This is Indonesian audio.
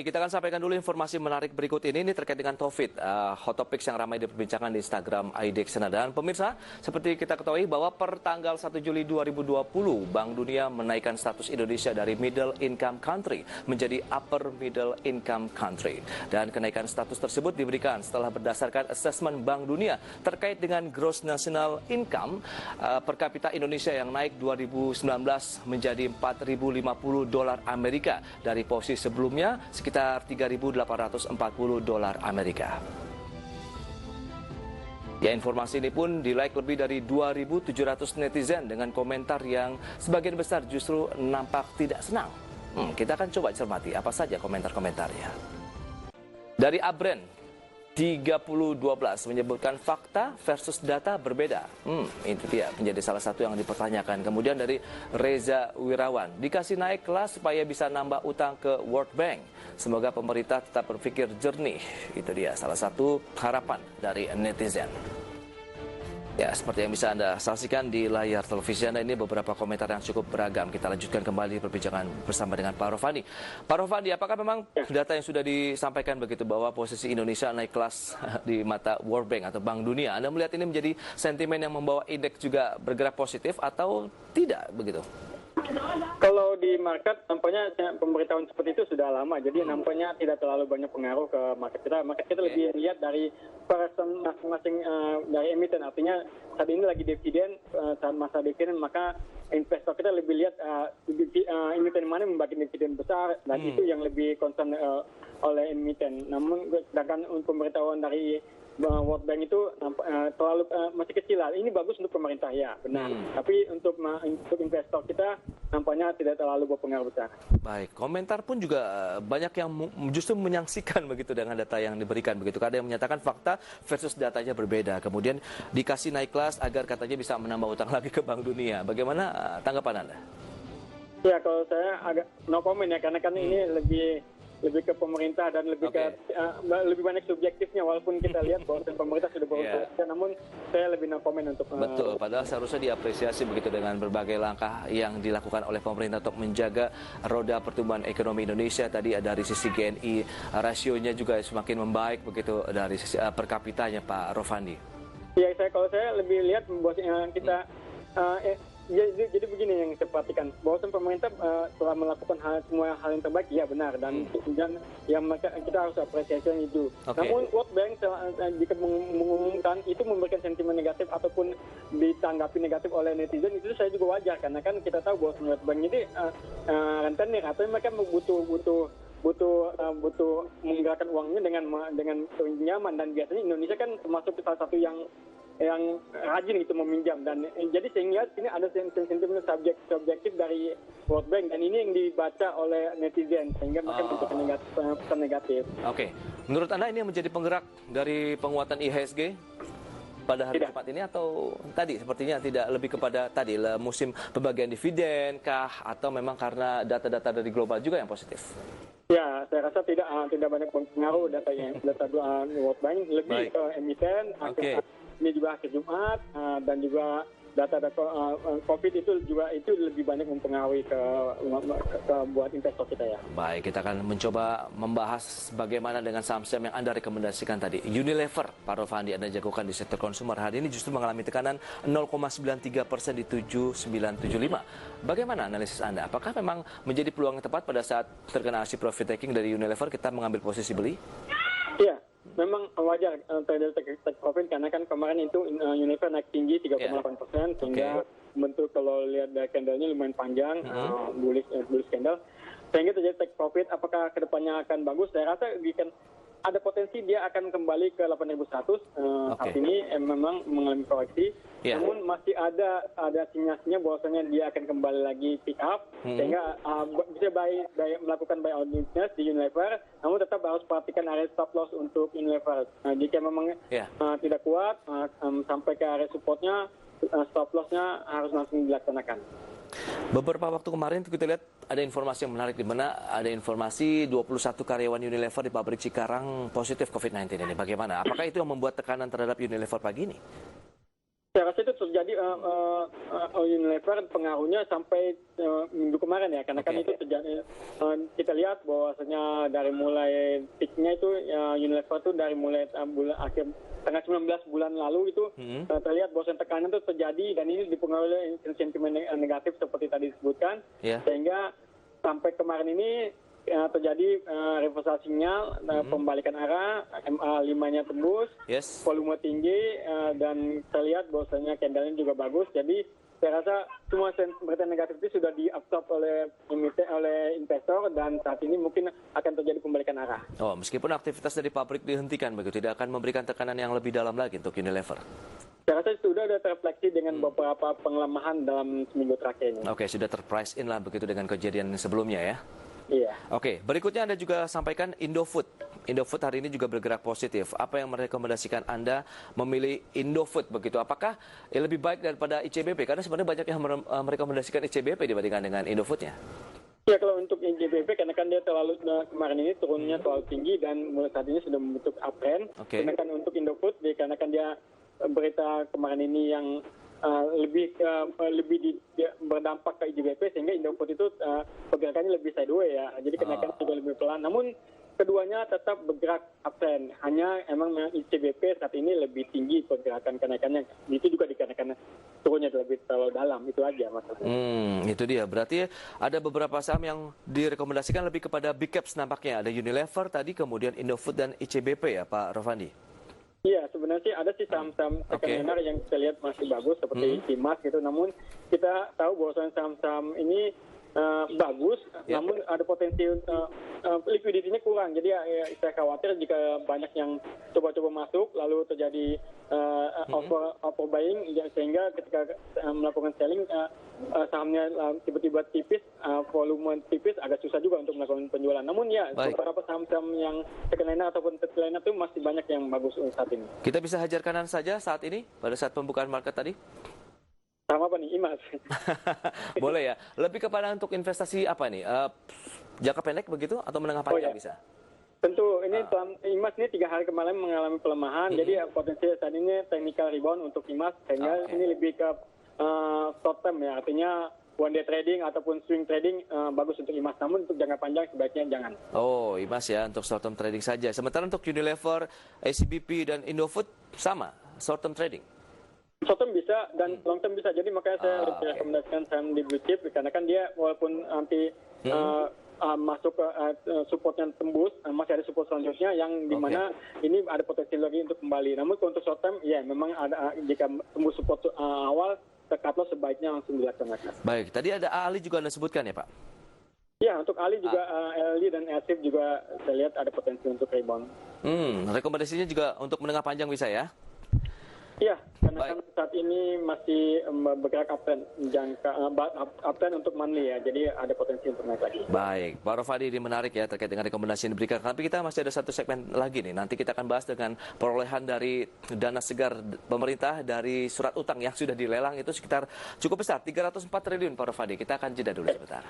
Kita akan sampaikan dulu informasi menarik berikut ini terkait dengan COVID, hot topics yang ramai diperbincangkan di Instagram IDXNA. Dan pemirsa, seperti kita ketahui bahwa per tanggal 1 Juli 2020, Bank Dunia menaikkan status Indonesia dari middle income country menjadi upper middle income country. Dan kenaikan status tersebut diberikan setelah berdasarkan asesmen Bank Dunia terkait dengan gross national income per kapita Indonesia yang naik 2019 menjadi $4.050 Amerika dari posisi sebelumnya sekitar $3.840 Amerika. Ya, informasi ini pun di-like lebih dari 2.700 netizen dengan komentar yang sebagian besar justru nampak tidak senang. Kita akan coba cermati apa saja komentar-komentarnya. Dari Abren 3012 menyebutkan fakta versus data berbeda. Itu dia menjadi salah satu yang dipertanyakan. Kemudian dari Reza Wirawan, dikasih naik kelas supaya bisa nambah utang ke World Bank. Semoga pemerintah tetap berpikir jernih. Itu dia salah satu harapan dari netizen. Ya, seperti yang bisa Anda saksikan di layar televisi Anda, ini beberapa komentar yang cukup beragam. Kita lanjutkan kembali perbincangan bersama dengan Pak Rofandi. Pak Rofandi, apakah memang data yang sudah disampaikan begitu bahwa posisi Indonesia naik kelas di mata World Bank atau Bank Dunia? Anda melihat ini menjadi sentimen yang membawa indeks juga bergerak positif atau tidak begitu? Kalau di market, nampaknya pemberitahuan seperti itu sudah lama. Jadi nampaknya tidak terlalu banyak pengaruh ke market kita. Market kita lebih lihat dari person masing-masing dari emiten. Artinya saat ini lagi dividen, saat masa dividen, maka investor kita lebih lihat emiten mana membagi dividen besar. Dan itu yang lebih concern oleh emiten. Namun sedangkan pemberitahuan dari World Bank itu terlalu masih kecil lah. Ini bagus untuk pemerintah, ya benar. Tapi untuk investor kita nampaknya tidak terlalu berpengaruh besar. Baik, komentar pun juga banyak yang justru menyaksikan begitu dengan data yang diberikan begitu. Ada yang menyatakan fakta versus datanya berbeda. Kemudian dikasih naik kelas agar katanya bisa menambah utang lagi ke Bank Dunia. Bagaimana tanggapan Anda? Ya, kalau saya agak no comment ya, karena kan ini lebih ke pemerintah dan lebih lebih banyak subjektifnya, walaupun kita lihat bahwa pemerintah sudah berusaha, namun saya lebih no comment untuk betul, padahal seharusnya diapresiasi begitu dengan berbagai langkah yang dilakukan oleh pemerintah untuk menjaga roda pertumbuhan ekonomi Indonesia. Tadi dari sisi GNI rasionya juga semakin membaik begitu dari sisi per kapitanya, Pak Rofandi. Ya, kalau saya lebih lihat bahwa kita jadi begini yang saya perhatikan, bahwa pemerintah telah melakukan semua hal yang terbaik, ya benar, dan yang kita harus apresiasi itu. Namun World Bank jika mengumumkan itu memberikan sentimen negatif ataupun ditanggapi negatif oleh netizen, itu saya juga wajar, karena kan kita tahu bahwa World Bank ini rentenir, atau mereka butuh menggerakkan uangnya dengan pinjaman, dan biasanya Indonesia kan termasuk salah satu yang rajin itu meminjam, dan jadi sehingga ini ada sentimen subjektif dari World Bank, dan ini yang dibaca oleh netizen sehingga mereka memberikan pesan negatif. Oke, menurut Anda ini yang menjadi penggerak dari penguatan IHSG pada hari Jumat ini, atau tadi sepertinya tidak lebih kepada tadi musim pembagian dividen kah, atau memang karena data-data dari global juga yang positif? Ya, saya rasa tidak banyak pengaruh data World Bank, lebih ke emiten. Ini juga akhir Jumat, dan juga data COVID itu lebih banyak mempengaruhi ke buat investor kita, ya. Baik, kita akan mencoba membahas bagaimana dengan saham-saham yang Anda rekomendasikan tadi. Unilever, Pak Rofandi, Anda jagokan di sektor konsumer. Hari ini justru mengalami tekanan 0,93% di 7975. Bagaimana analisis Anda? Apakah memang menjadi peluang yang tepat pada saat terkena aksi profit taking dari Unilever kita mengambil posisi beli? Iya. Memang wajar terjadi take profit, karena kan kemarin itu Unilever naik tinggi 3,8%, sehingga bentuk kalau lihat dari candle-nya lumayan panjang, bullish candle, sehingga terjadi take profit. Apakah kedepannya akan bagus? Saya rasa ada potensi dia akan kembali ke 8.100 saat ini, memang mengalami koreksi. Namun masih ada sinyalnya bahwasanya dia akan kembali lagi pick up, sehingga bisa melakukan buy out di Unilever. Namun tetap harus perhatikan area stop loss untuk Unilever. Jika memang tidak kuat sampai ke area supportnya, stop lossnya harus langsung dilaksanakan. Beberapa waktu kemarin kita lihat ada informasi yang menarik, di mana ada informasi 21 karyawan Unilever di pabrik Cikarang positif COVID-19 ini. Bagaimana? Apakah itu yang membuat tekanan terhadap Unilever pagi ini? Saya rasa itu terjadi Unilever pengaruhnya sampai minggu kemarin ya, karena kan itu terjadi, kita lihat bahwasanya dari mulai peaknya itu Unilever itu dari mulai bulan akhir tanggal 19 bulan lalu itu terlihat bahwa tekanan itu terjadi, dan ini dipengaruhi oleh sentimen negatif seperti tadi disebutkan, sehingga sampai kemarin ini terjadi reversal sinyal, pembalikan arah, MA5-nya tembus, volume tinggi, dan terlihat bahwasanya candle-nya juga bagus. Jadi saya rasa semua berita negatif itu sudah diabsorb oleh investor, dan saat ini mungkin akan terjadi pembalikan arah. Oh, meskipun aktivitas dari pabrik dihentikan begitu, tidak akan memberikan tekanan yang lebih dalam lagi untuk Unilever. Saya rasa sudah terrefleksi dengan beberapa pengelemahan dalam seminggu terakhir ini. Oke, sudah terprice in lah begitu dengan kejadian sebelumnya ya. Iya. Oke, berikutnya Anda juga sampaikan Indofood. Indofood hari ini juga bergerak positif. Apa yang merekomendasikan Anda memilih Indofood begitu? Apakah lebih baik daripada ICBP? Karena sebenarnya banyak yang merekomendasikan ICBP dibandingkan dengan Indofoodnya. Ya, kalau untuk ICBP karena kan dia kemarin ini turunnya terlalu tinggi dan mulai saat ini sudah membentuk uptrend. Karena kan untuk Indofood karena kan dia berita kemarin ini yang lebih berdampak ke ICBP, sehingga Indofood itu pergerakannya lebih sideways ya. Jadi kenaikan juga lebih pelan. Namun keduanya tetap bergerak uptrend. Hanya emang ICBP saat ini lebih tinggi pergerakan kenaikannya. Itu juga dikarenakan turunnya lebih terlalu dalam. Itu aja masalahnya. Itu dia. Berarti ada beberapa saham yang direkomendasikan lebih kepada big caps nampaknya. Ada Unilever tadi, kemudian Indofood dan ICBP ya Pak Rofandi. Iya, sebenarnya sih ada sih saham-saham second yang kita lihat masih bagus seperti Timas gitu. Namun kita tahu bahwa saham-saham ini bagus, namun ada potensi likuiditinya kurang. Jadi saya khawatir jika banyak yang coba-coba masuk lalu terjadi overbuying, sehingga ketika melakukan selling sahamnya tiba-tiba tipis, volume tipis, agak susah juga untuk melakukan penjualan. Namun ya beberapa saham-saham yang second liner ataupun third liner itu masih banyak yang bagus saat ini. Kita bisa hajar kanan saja saat ini pada saat pembukaan market tadi. Sama apa nih, IMAS? Boleh ya. Lebih kepada untuk investasi apa nih? Jangka pendek begitu atau menengah panjang bisa? Tentu, ini IMAS ini 3 hari kemarin mengalami pelemahan, jadi potensi saat ini technical rebound untuk IMAS, sehingga ini lebih ke short term ya, artinya one day trading ataupun swing trading bagus untuk IMAS, namun untuk jangka panjang sebaiknya jangan. Oh, IMAS ya, untuk short term trading saja. Sementara untuk Unilever, ICBP, dan Indofood sama, short term trading? Short term bisa dan long term bisa, jadi makanya saya lebih rekomendasikan saham di blue chip, karena kan dia walaupun nanti masuk ke supportnya tembus, masih ada support selanjutnya yang dimana ini ada potensi lagi untuk kembali. Namun untuk short term, ya memang ada, jika tembus support awal, cut loss sebaiknya langsung dilaksanakan. Baik, tadi ada Ali juga Anda sebutkan ya Pak? Ya, untuk Ali juga LD dan LSIF juga saya lihat ada potensi untuk rebound. Rekomendasinya juga untuk menengah panjang bisa ya? Iya, karena kan saat ini masih bergerak uptrend, uptrend untuk monthly ya, jadi ada potensi untuk naik lagi. Baik, Pak Rofadi, ini menarik ya terkait dengan rekomendasi yang diberikan. Tapi kita masih ada satu segmen lagi nih, nanti kita akan bahas dengan perolehan dari dana segar pemerintah dari surat utang yang sudah dilelang itu sekitar cukup besar, 304 triliun Pak Rofadi. Kita akan jeda dulu sebentar.